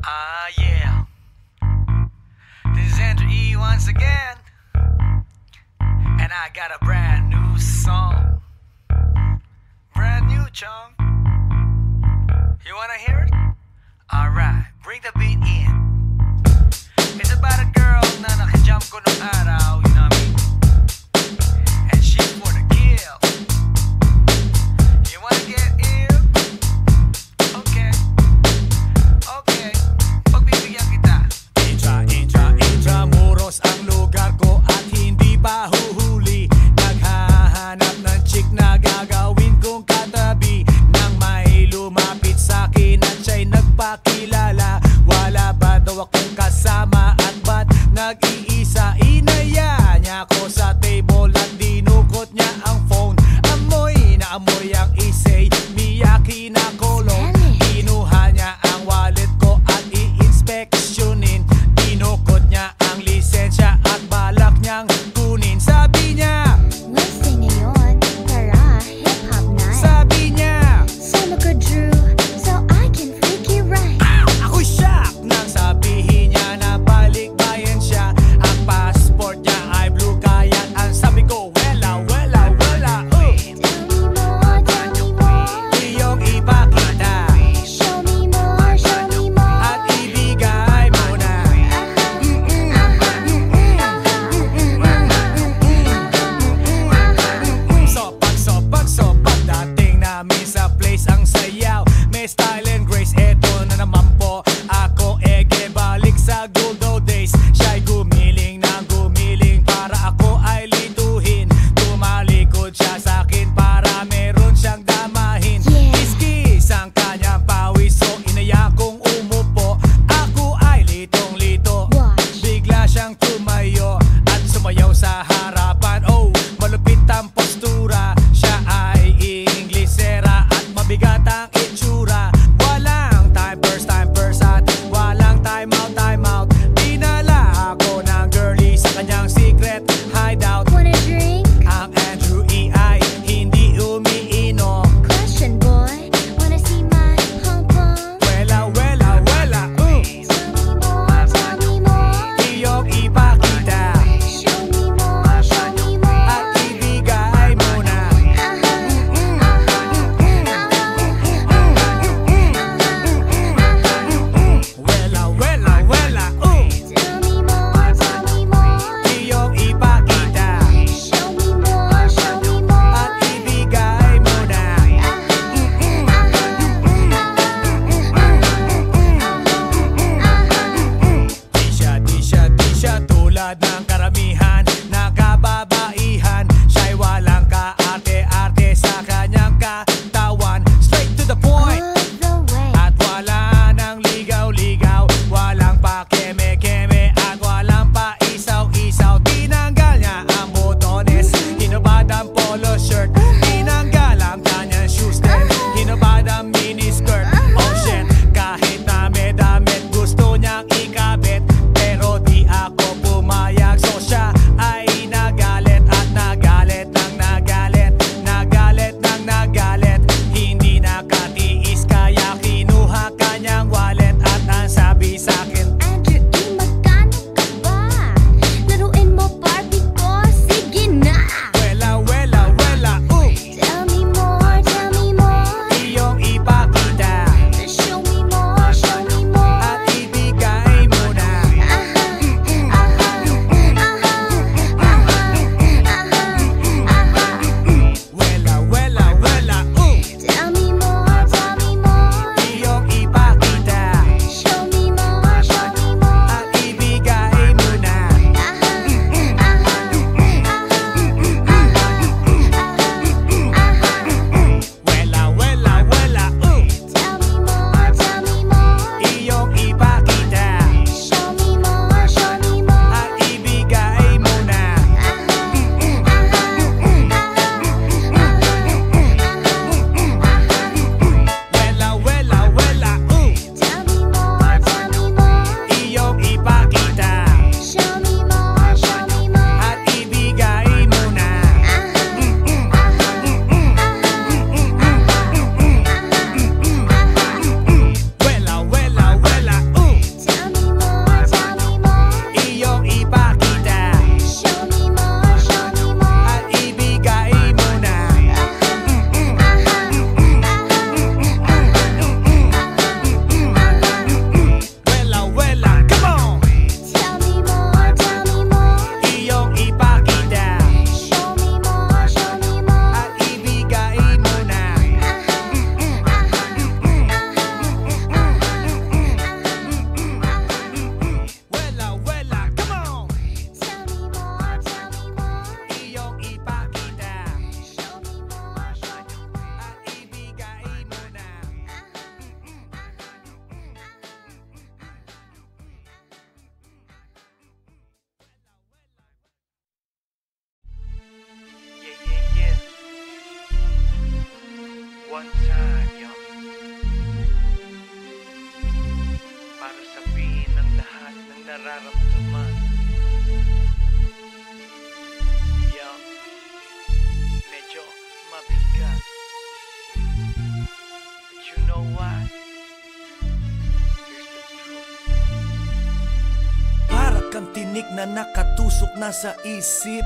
Yeah. This is Andrew E once again. And I got a brand new song. Brand new, chong. You wanna hear it? Alright, bring the beat in. It's about a girl na nakajump ko nung araw, you know what I mean? And she's for the kill. You wanna get ill? Okay. Okay. Pagbibigyan kita. Intramuros ang lugar ko at hindi pa huhuli. Naghahanap ng chick na gagawin kong katabi. Nang may lumapit sa'kin at siya'y nagpakilala. Wala ba daw akong kasama at ba't nag-iisa? Inaya niya ako sa table at dinukot niya ang phone. Amoy na amoy ang isay, Miyaki na kolong. Kinuha niya ang wallet ko at i-inspeksyonin. Dinukot niya ang lisensya at balak niyang kunin. Sabi niya, Listing ngayon para hip-hop night. sabi niya, Solo ko Drew, so I can freak you right. ako shock nang sabihin niya na ensayo para sabihin ang lahat ng nararamdaman. Yang medyo mabigat. But you know what? Here's the truth. Para kang tinik na nakatusok na sa isip,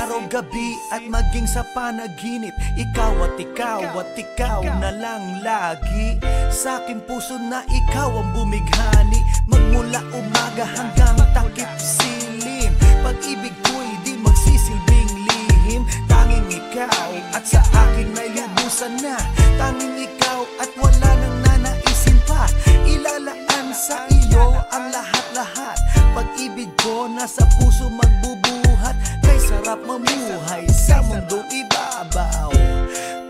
araw-gabi at maging sa panaginip. Ikaw at ikaw na lang lagi sa aking puso na ikaw ang bumighani. Magmula umaga hanggang takip silim, pag-ibig ko'y di magsisilbing lihim. Tanging ikaw at sa akin ay lubusan na. Tanging ikaw at wala nang nanaisin pa. Ilalaan sa iyo ang lahat-lahat. Pag-ibig ko nasa puso magbubuhat. Kay sarap mamuhay sa mundong ibabaw.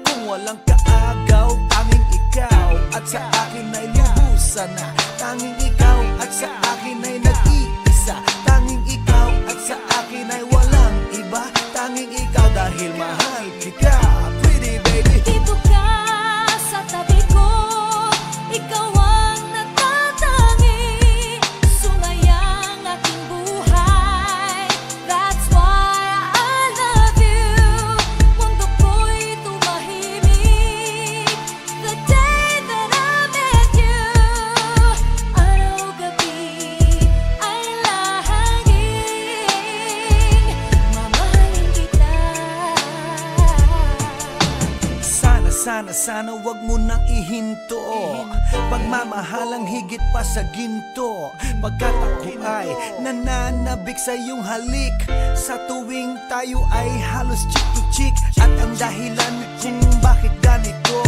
Kung walang kaagaw, tanging ikaw at sa akin ay lubusan na. Tanging ikaw at sa akin ay nag-iisa. Tanging ikaw at sa akin ay walang iba. Tanging ikaw dahil mahal kita, pretty baby. Dito ka sa tabi ko, ikaw ang natatangi. Sumayang aking buhay, that's why I love you. Mundo ko'y tumahimik the day that I met you. Araw-gabi ay lahangin, mamahalin kita. Sana wag mo nang ihinto. Pagmamahalang higit pa sa ginto. Pagkat ako ay nananabik sa iyong halik. Sa tuwing tayo ay halos chick to chick. At ang dahilan kung bakit ganito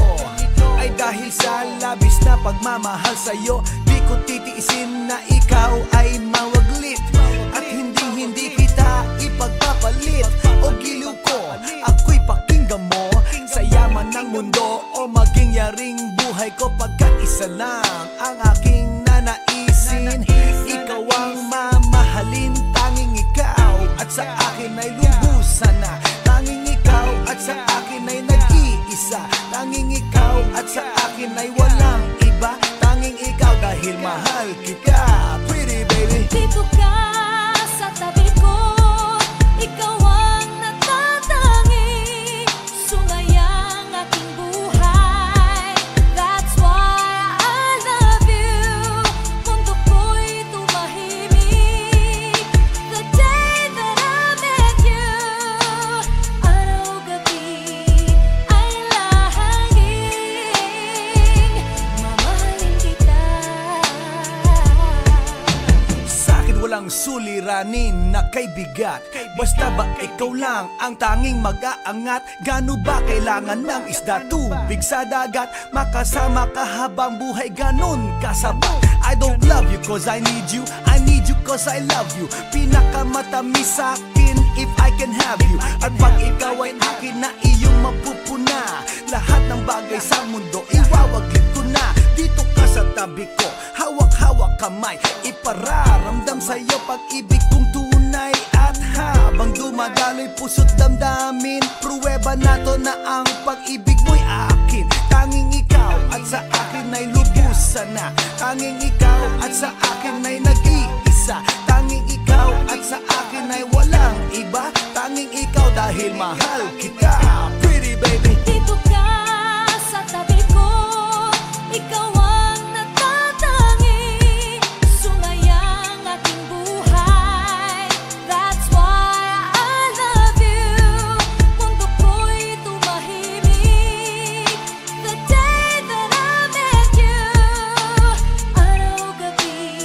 ay dahil sa labis na pagmamahal sa'yo. Di ko titiisin na ikaw ay mawaglit. At hindi kita ipagpapalit. O giliw ko, ako'y pakinggan mo. Sa yaman ng mundo o maging yaring buhay ko. Pagkat isa lang ang aking nanaisin. Ikaw ang mamahalin. Tanging ikaw at sa akin ay lubusan na. Tanging ikaw at sa akin ay nag-iisa. Tanging ikaw at sa akin ay walang iba. Tanging ikaw dahil mahal kita, pretty baby. Dito ka sa tabi ko, ikaw ang natatangi. Sumayang aking buhay, that's why I love you. Mundo ko'y tumahimik the day that I met you. Araw-gabi ay lahangin, mamahalin kita. Sa'kin walang suliranin na kay bigat. Basta ba ikaw lang ang tanging mag-aangat? Gano ba kailangan ng isda, tubig sa dagat? Makasama ka habang buhay, ganun kasabat. I don't love you cause I need you, I need you cause I love you. Pinakamatamis sa'kin if I can have you. At pag ikaw ay akin na iyong mapupuna, lahat ng bagay sa mundo iwawaglit ko na. Dito ka sa tabi ko, hawak-hawak kamay. Ipararamdam sa'yo pag-ibig kong tunay. At habang dumadaloy puso't damdamin, pruweba na to na ang pag-ibig mo'y akin. Tanging ikaw at sa akin ay lubusan na. Tanging ikaw at sa akin ay nag-iisa. Tanging ikaw at sa akin ay walang iba. Tanging ikaw dahil mahal kita, pretty baby. Dito ka sa tabi ko, ikaw ang natatangi. Sumayang aking buhay, that's why I love you. Mundo ko'y tumahimik the day that I met you. Araw-gabi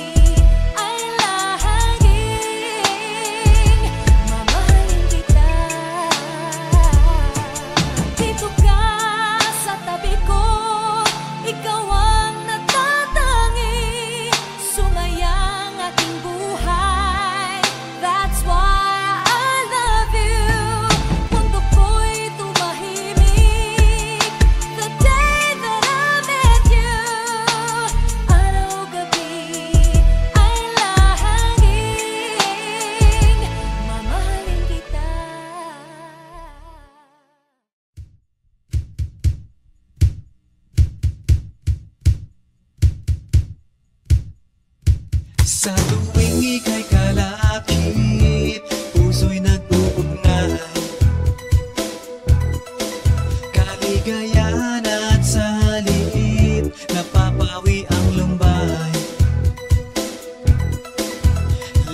Sa tuwing ika'y kalakip, puso'y nag-uugnay. Kaligayahan at salip, napapawi ang lumbay.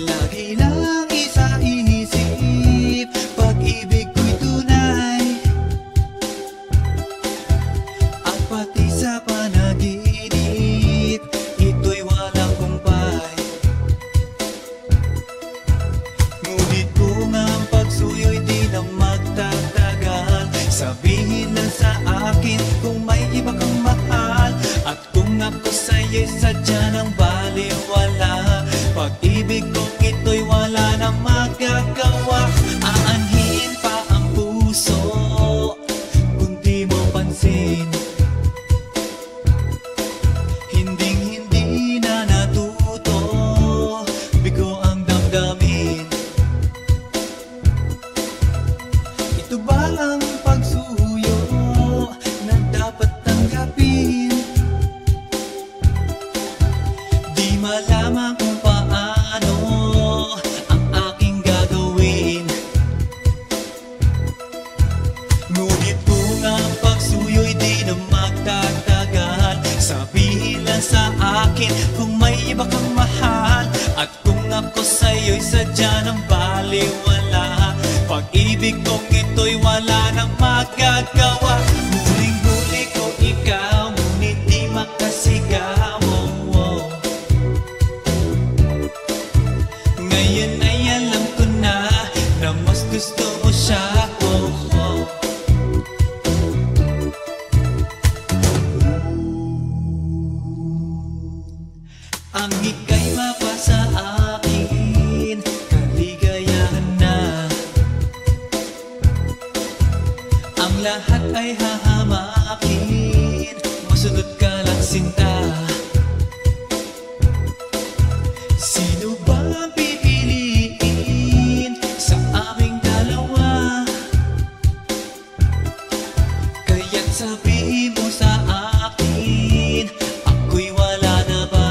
Lagi lang isa inisip, pag-ibig ko'y tunay. At pati sa panaginip, ito'y walang kumpay. Ngunit kung ang pagsuyo'y di na magtatagal, sabihin lang sa akin kung may iba kang mahal. At kung ako sa'yo'y sadya ng baliwala, pag-ibig kong ito'y wala nang magagawa. Aanhin pa ang puso kung di mo pansin. Hinding-hindi na natuto, bigo ang damdamin. Ito ba ang pagsuyo na dapat tanggapin? Di malaman kung paano ang aking gagawin. Ngunit kung ang pagsuyo'y di na magtatagal, sabihin lang sa akin kung may iba kang mahal. At kung ako sa'yo'y sadya ng baliwala, pag-ibig kong ito'y wala nang magagawa. Huling-huli ko ikaw, ngunit di makasigaw. Ngayon ay alam ko na mas gusto mo siya. Ang ika'y mapasa akin, kaligayahan na. Ang lahat ay hahamakin, masunod ka lang sinta. Sino ba ang pipiliin sa aming dalawa? Kaya't sabihin mo sa akin, ako'y wala na ba?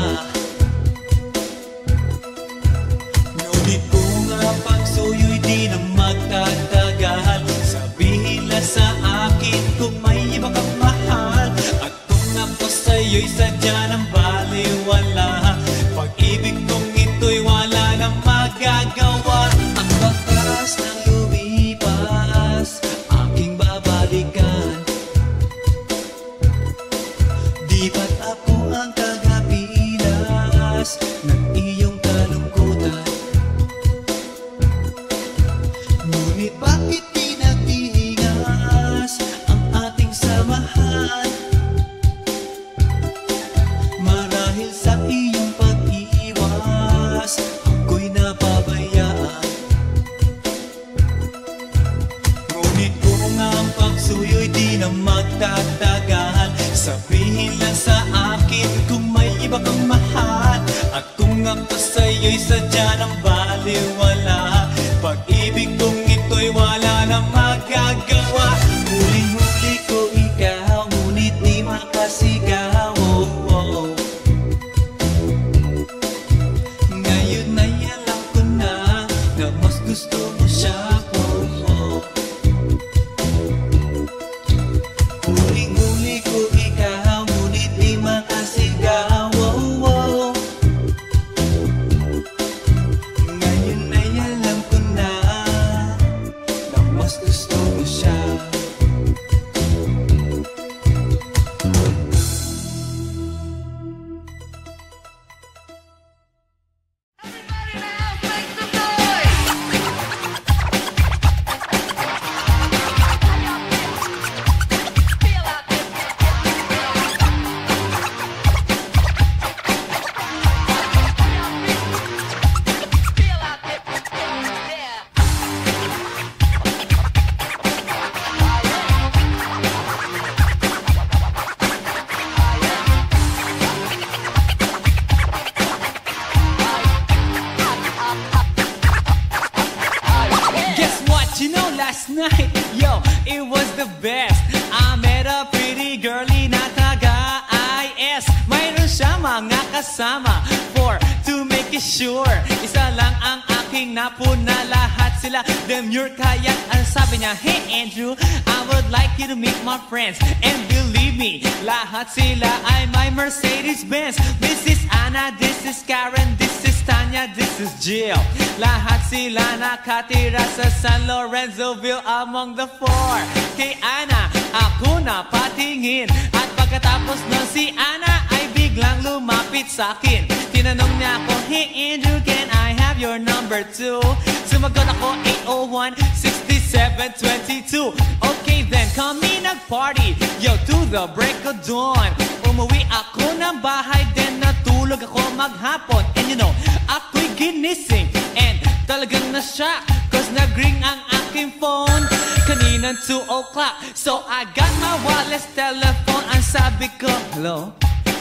Ngunit kung ang pagsuyo'y di na magtatagal, sabihin lang sa akin kung may iba kang mahal. At kung ako sa'yo'y sadya ng baliwala, pag-ibig kong ito'y wala nang magagawa. Ang bakas ng lumipas, aking babalikan. Di ba't ako ang tagapilas ng iyong kalungkutan? Ngunit bakit di nagtingas ang ating samahan? Marahil sa iyong pag-iwas, ako'y napabayaan. Ngunit kung ang pagsuyo'y di na magtatagal, sabihin lang sa akin kung may iba kang mahal. At kung ako sa'yo'y sadya ng baliwala, pag-ibig kong ito'y wala nang magagawa. Huling-huli ko ikaw, ngunit di makasigaw. Ngayon ay alam ko na mas gusto mo siya. Huling-huli ko ikaw, ngunit di makasigaw. Ngayon ay alam ko na mas gusto mo siya. night, yo, it was the best. I met a pretty girlie na taga-IS. Mayroon siya mga kasama for to make like it, sure. Isa lang ang aking napuna, lahat sila demure. Kaya ang sabi niya, hey Andrew, I would like you to meet my friends. And believe me, lahat sila ay my Mercedes-Benz. This is Anna, this is Karen, this is Tanya, this is Jill. Lahat sila nakatira sa San Lorenzoville among the four. Kay Anna, ako na patingin. At pagkatapos nun si Anna ay biglang lumapit sa akin. Tinanong niya ako, hey Andrew, can I have your number too? Sumagot ako, 801-6722. Okay then, kami nag-party, yo, to the break of dawn. Umuwi ako ng bahay, then natulog ako maghapon. And you know, ako'y ginising, and talagang na-shock, cause nag-ring ang aking phone kaninang 2 o'clock. So I got my wireless telephone, ang sabi ko, hello?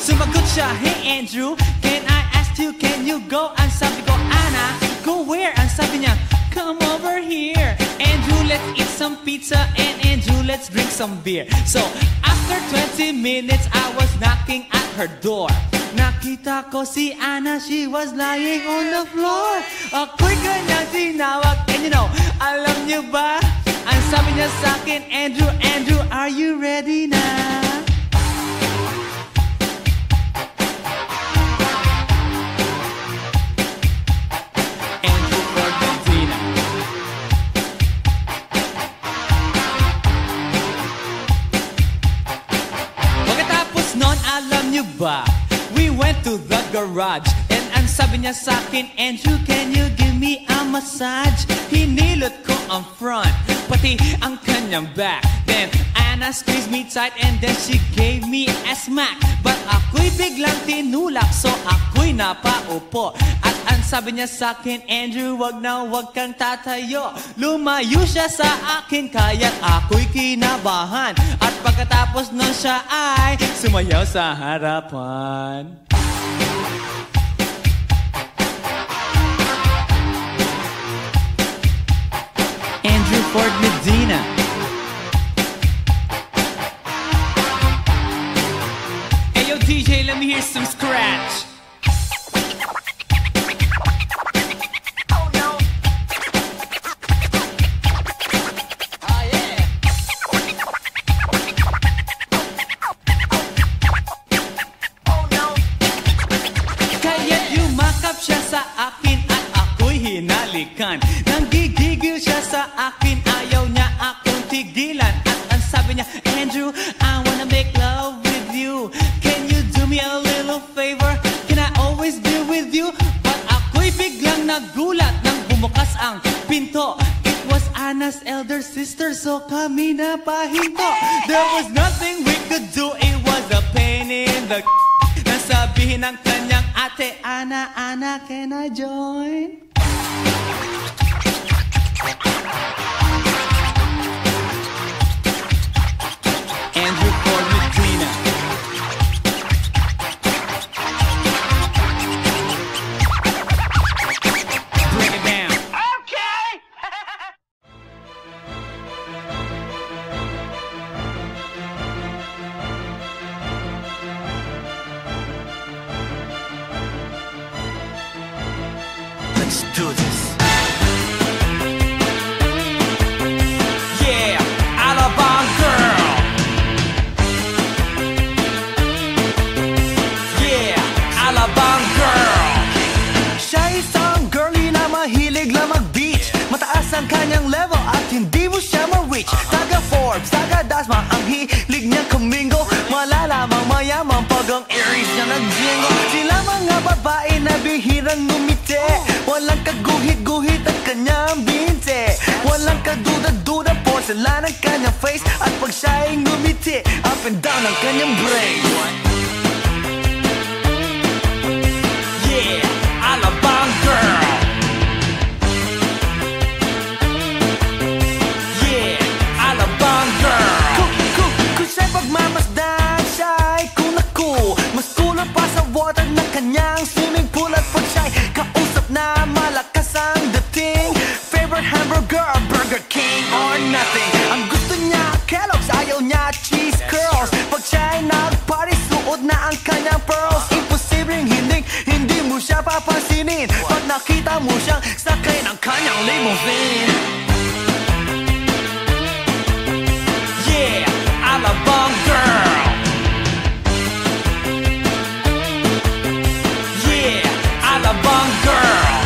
Sumagot siya, hey Andrew, can I ask you, can you go? Ang sabi ko, Anna, go where? Ang sabi niya, come over here. Andrew, let's eat some pizza, and Andrew, let's drink some beer. So after 20 minutes, I was knocking at her door. Nakita ko si Anna, she was lying on the floor. Ako'y kanyang tinawag, and you know, alam niyo ba? Ang sabi niya sa akin, Andrew, Andrew, are you ready na? Andrew Ford Medina. Pagkatapos nun, alam niyo ba? We went to the garage, and ang sabi niya sa akin, Andrew, can you give me a massage? Hinilot ko ang front, pati ang kanyang back. Then Anna squeezed me tight, and then she gave me a smack. But ako'y biglang tinulak, so ako'y napaupo. At ang sabi niya sa akin, Andrew, wag na wag kang tatayo. Lumayo siya sa akin, kaya't ako'y kinabahan. At pagkatapos nun siya ay sumayaw sa harapan. Andrew Ford Medina. Hey yo DJ, let me hear some scratch. Oh no. Oh yeah. Oh no. Kaya't yumakap siya sa akin at ako'y hinalikan. Nanggigigil siya sa akin, ayaw niya akong tigilan. At ang sabi niya, Andrew, I wanna make love with you. Can you do me a little favor? Can I always be with you? But ako'y biglang nagulat nang bumukas ang pinto. It was Anna's elder sister, so kami na pahinto. There was nothing we could do, it was a pain in the nasabihin ng kanyang ate, Anna, Anna, can I join? Andrew Ford Medina. Break it down. Okay. Let's do this. Yeah, Alabang girl. Yeah, Alabang girl. Siya isang girlie na mahilig lang mag-beach. Mataas ang kanyang level at hindi mo siya ma-reach. Taga Forbes, taga Dasma, ang hilig niya kumingo. Malalamang mayaman pag ang Aries niya nag-jingo. Sila mga babae na bihirang ngumiti. Walang kaguhit-guhit ang kanyang binte. Walang kaduda-duda, porcelain ang kanyang face. At pag siya'y ngumiti, up and down ang kanyang brain. Yeah, Alabang girl. Yeah, Alabang girl. Kung siya'y pagmamasdan, siya'y kunaku. Mas kulang pa sa water na kanyang swimming pool. At pag siya'y kausap na malakas ang dating, favorite hamburger, Burger King or nothing. Ang gusto niya Kellogg's, ayaw niya cheese curls. Pag siya'y nag-party, suot pansinin pag nakita mo siyang sakay ng kanyang limousine. Yeah, Alabang girl. Yeah, Alabang girl.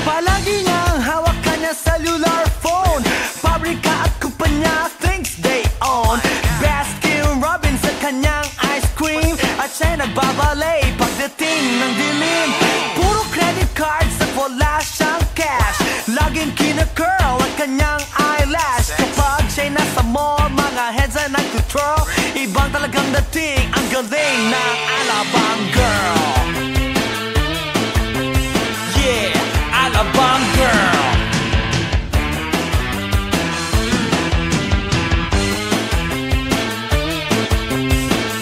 Palagi niyang hawak kanya cellular phone. Pabrika at kumpanya thinks they own. Baskin Robbins sa kanyang ice cream. At siya'y nagbabalay pagdating ng dilim. Puro credit cards at wala siyang cash. Laging kina-curl ang kanyang eyelash. Kapag siya'y nasa mall, mga heads ay nag-control. Ibang talagang dating, ang galing ng Alabang girl. Yeah, Alabang girl.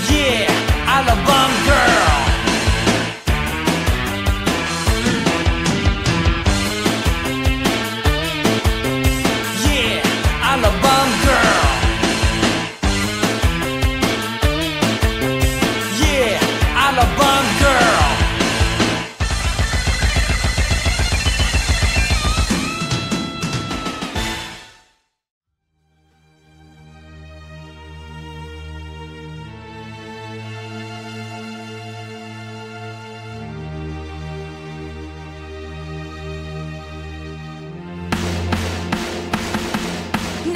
Yeah, Alabang girl. Yeah, Alabang girl. Yeah, Alabang girl.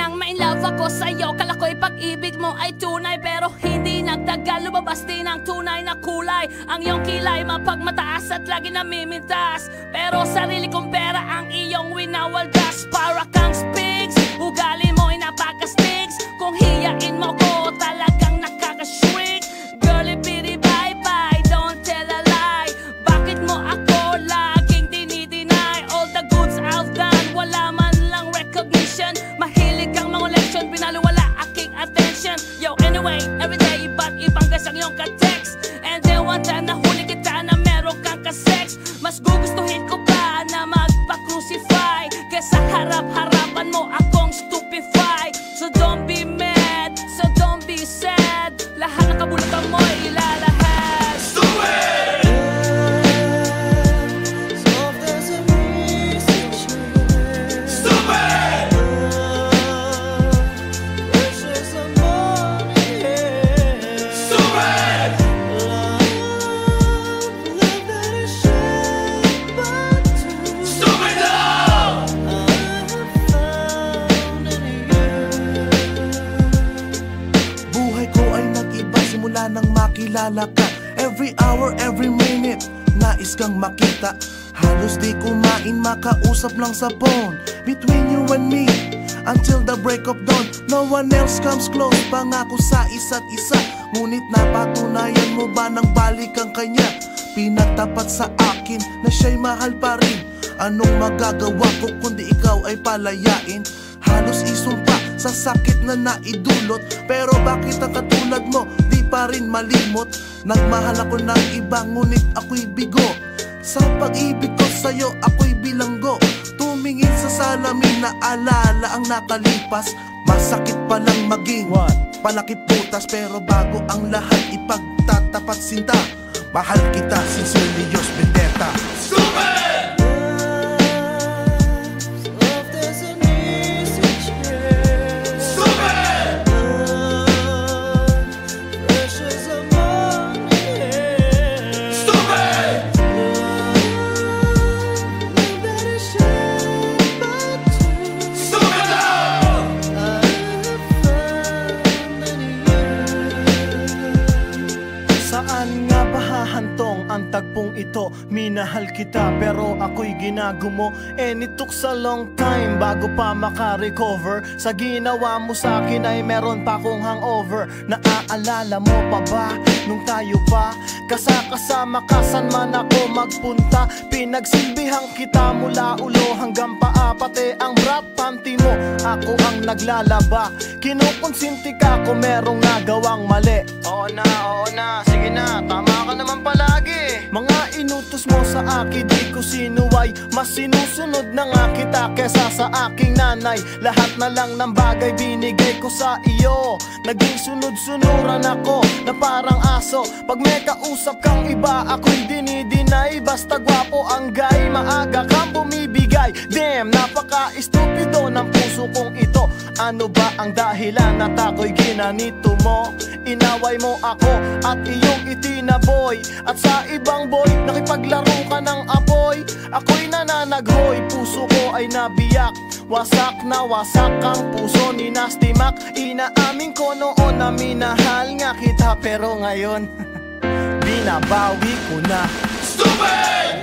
Nang ma-inlove ako sa'yo, kala ko'y pag-ibig mo ay tunay. Pero hindi nagtagal, lumabas din ang tunay na kulay. Ang iyong kilay mapagmataas at lagi namimintas. Pero sarili kong pera ang iyong winawaldas. Para kang spigs, ugali mo'y napaka-stigs. Kung hiyain mo ko, talagang nakaka-shrink. Girlie pity bye-bye, don't tell a lie. Bakit mo ako laging dinideny? All the goods I've done, wala man lang recognition. Mahilig kang mga leksyon, pinaliwala aking attention. Yo, anyway, everyday iba't ibang gas ang iyong ka-text. And then one time nahuli kita na meron kang ka-sex. Mas gugustuhin ko pa na magpa-crucify kesa harap-harapan mo akong stupefy. So don't be mad, so don't be sad. Lahat ng kabulutan mo ilalahad. Stupid! Stupid! Stupid! Stupid love! Buhay ko ay nag-iba simula nang makilala ka. Every hour, every minute, nais kang makita. Halos di kumain, makausap lang sa phone. Between you and me, until the break of dawn. No one else comes close, pangako sa isa't isa. Ngunit napatunayan mo ba nang balik ang kanya? Pinagtapat sa akin na siya'y mahal pa rin. Anong magagawa ko kundi ikaw ay palayain? Halos isumpa sa sakit na naidulot. Pero bakit ang katulad mo di pa rin malimot? Nagmahal ako ng iba ngunit ako'y bigo. Sa pag-ibig ko sa'yo ako'y bilanggo. Tumingin sa salamin na alala ang nakalipas. Masakit palang maging palakip butas. Pero bago ang lahat ipagtatapat sinta. Mahal kita, sincerely yours, Vendetta. Stupid! Saan nga ba hahantong ang tagpong ito? Minahal kita pero ako'y ginagumo. And it took a long time bago pa makarecover. Sa ginawa mo sa'kin ay meron pa akong hangover. Naaalala mo pa ba nung tayo pa kasama ka saan man ako magpunta? Pinagsilbihan kita mula ulo hanggang paa. Pati ang bra panty mo ako ang naglalaba. Kinukonsinti ka kung merong nagawang mali. Oo na, sige na, tama ka naman palagi. Mga inutos mo mo sa akin, di ko sinuway. Mas sinusunod na nga kita kesa sa aking nanay. Lahat na lang ng bagay binigay ko sa iyo. Naging sunod-sunuran ako na parang aso. Pag may kausap kang iba, ako'y dinidinay. Basta gwapo ang guy, maaga kang bumibigay. Damn, napaka-estupido ng puso kong ito. Ano ba ang dahilan at ako'y ginanito mo? Inaway mo ako at iyong itinaboy. At sa ibang boy, nakipaglaro ka ng apoy. Ako'y nananaghoy, puso ko ay nabiyak. Wasak na wasak ang puso ni Nasty Mac. Inaamin ko noon na minahal nga kita, pero ngayon binabawi ko na. Stupid!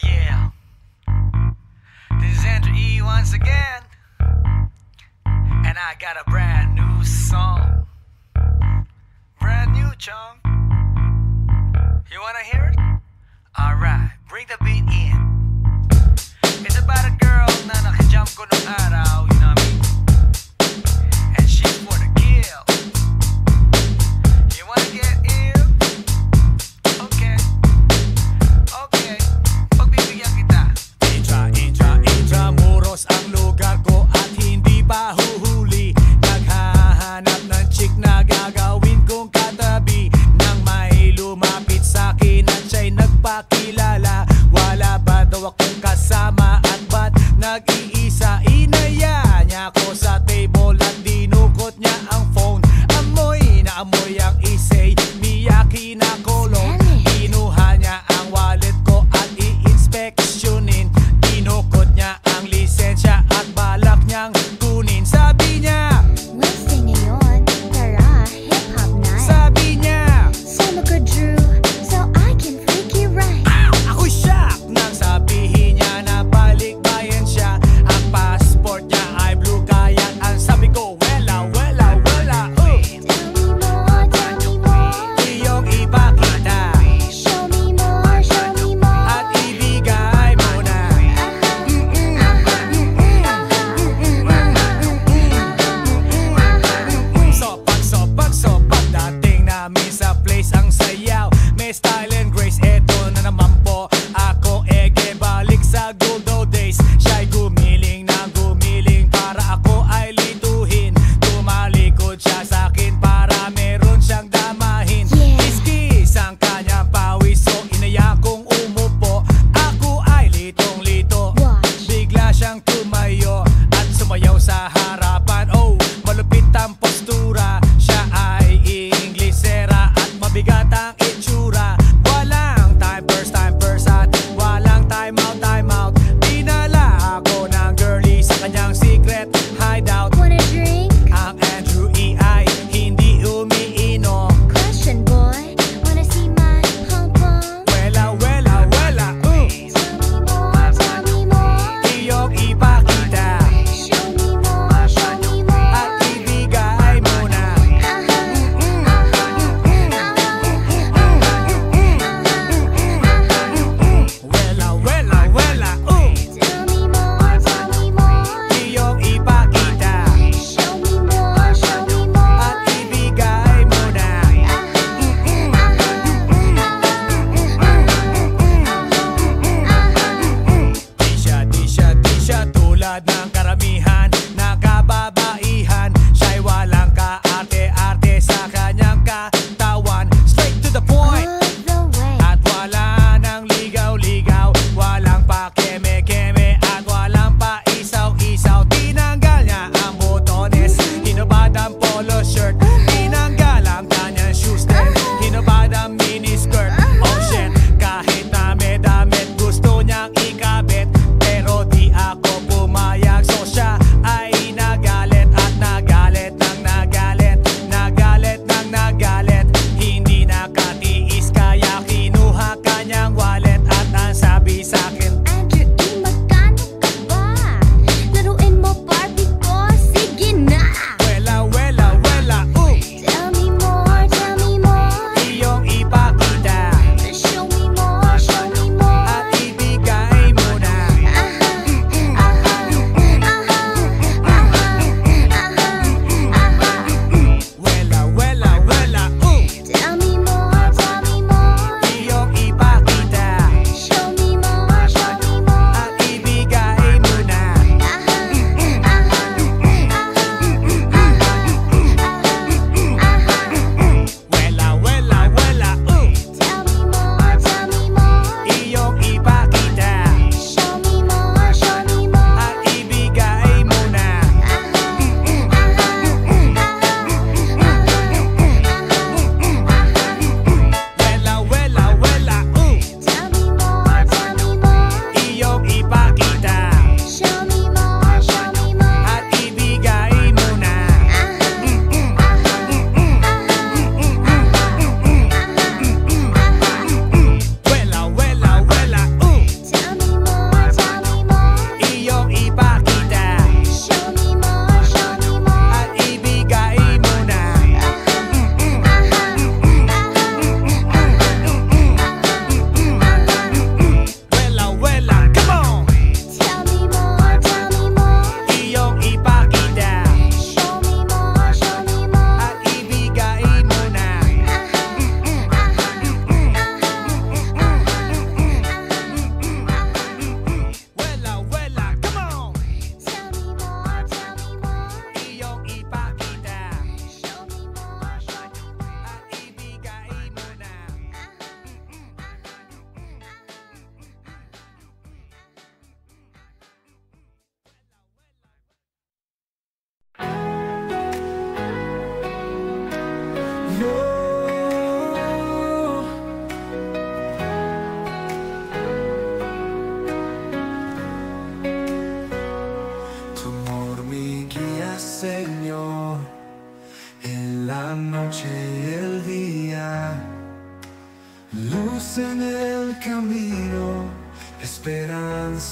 Yeah. This is Andrew E once again. And I got a brand new song. Brand new, chong. You wanna hear it? Alright, bring the beat in. It's about a girl na nakajump ko nung araw, you know what I mean? And she's for the kill. You wanna get ill? Okay. Okay. Pagbibigyan kita. Intramuros ang lugar ko at hindi pa huhuli. Naghahanap ng chick na gagawin kong katabi. Nang may lumapit sa'kin at siya'y nagpakilala. Wala ba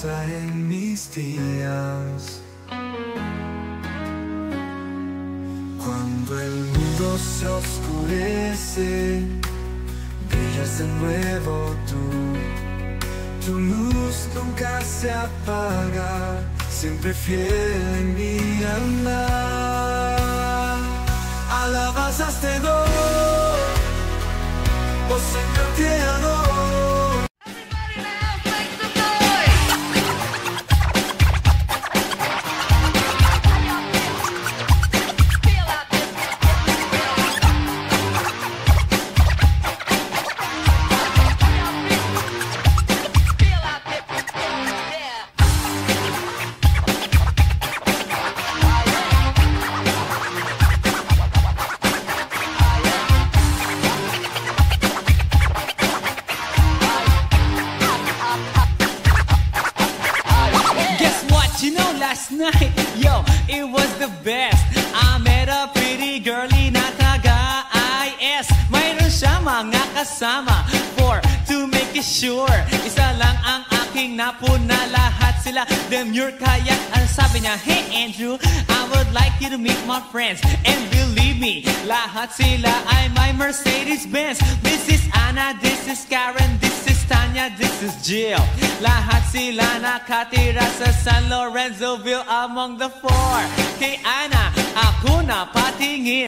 cosa en mis días. Cuando el mundo se oscurece, brillas de nuevo tú. Tu luz nunca se apaga, siempre fiel en mi andar. Alabanzas te doy, oh Señor, te adoro. Last night, yo, it was the best. I met a pretty girlie na taga-IS. Mayroon siya mga kasama to make it sure. Isa lang ang aking napuna, lahat sila demure. Kaya ang sabi niya, hey Andrew, I would like you to meet my friends. And believe me, lahat sila ay my Mercedes-Benz. This is Anna, this is Karen, this is Tanya, this is Jill. Lahat sila nakatira sa San Lorenzoville among the four. Kay Ana, ako na patingin.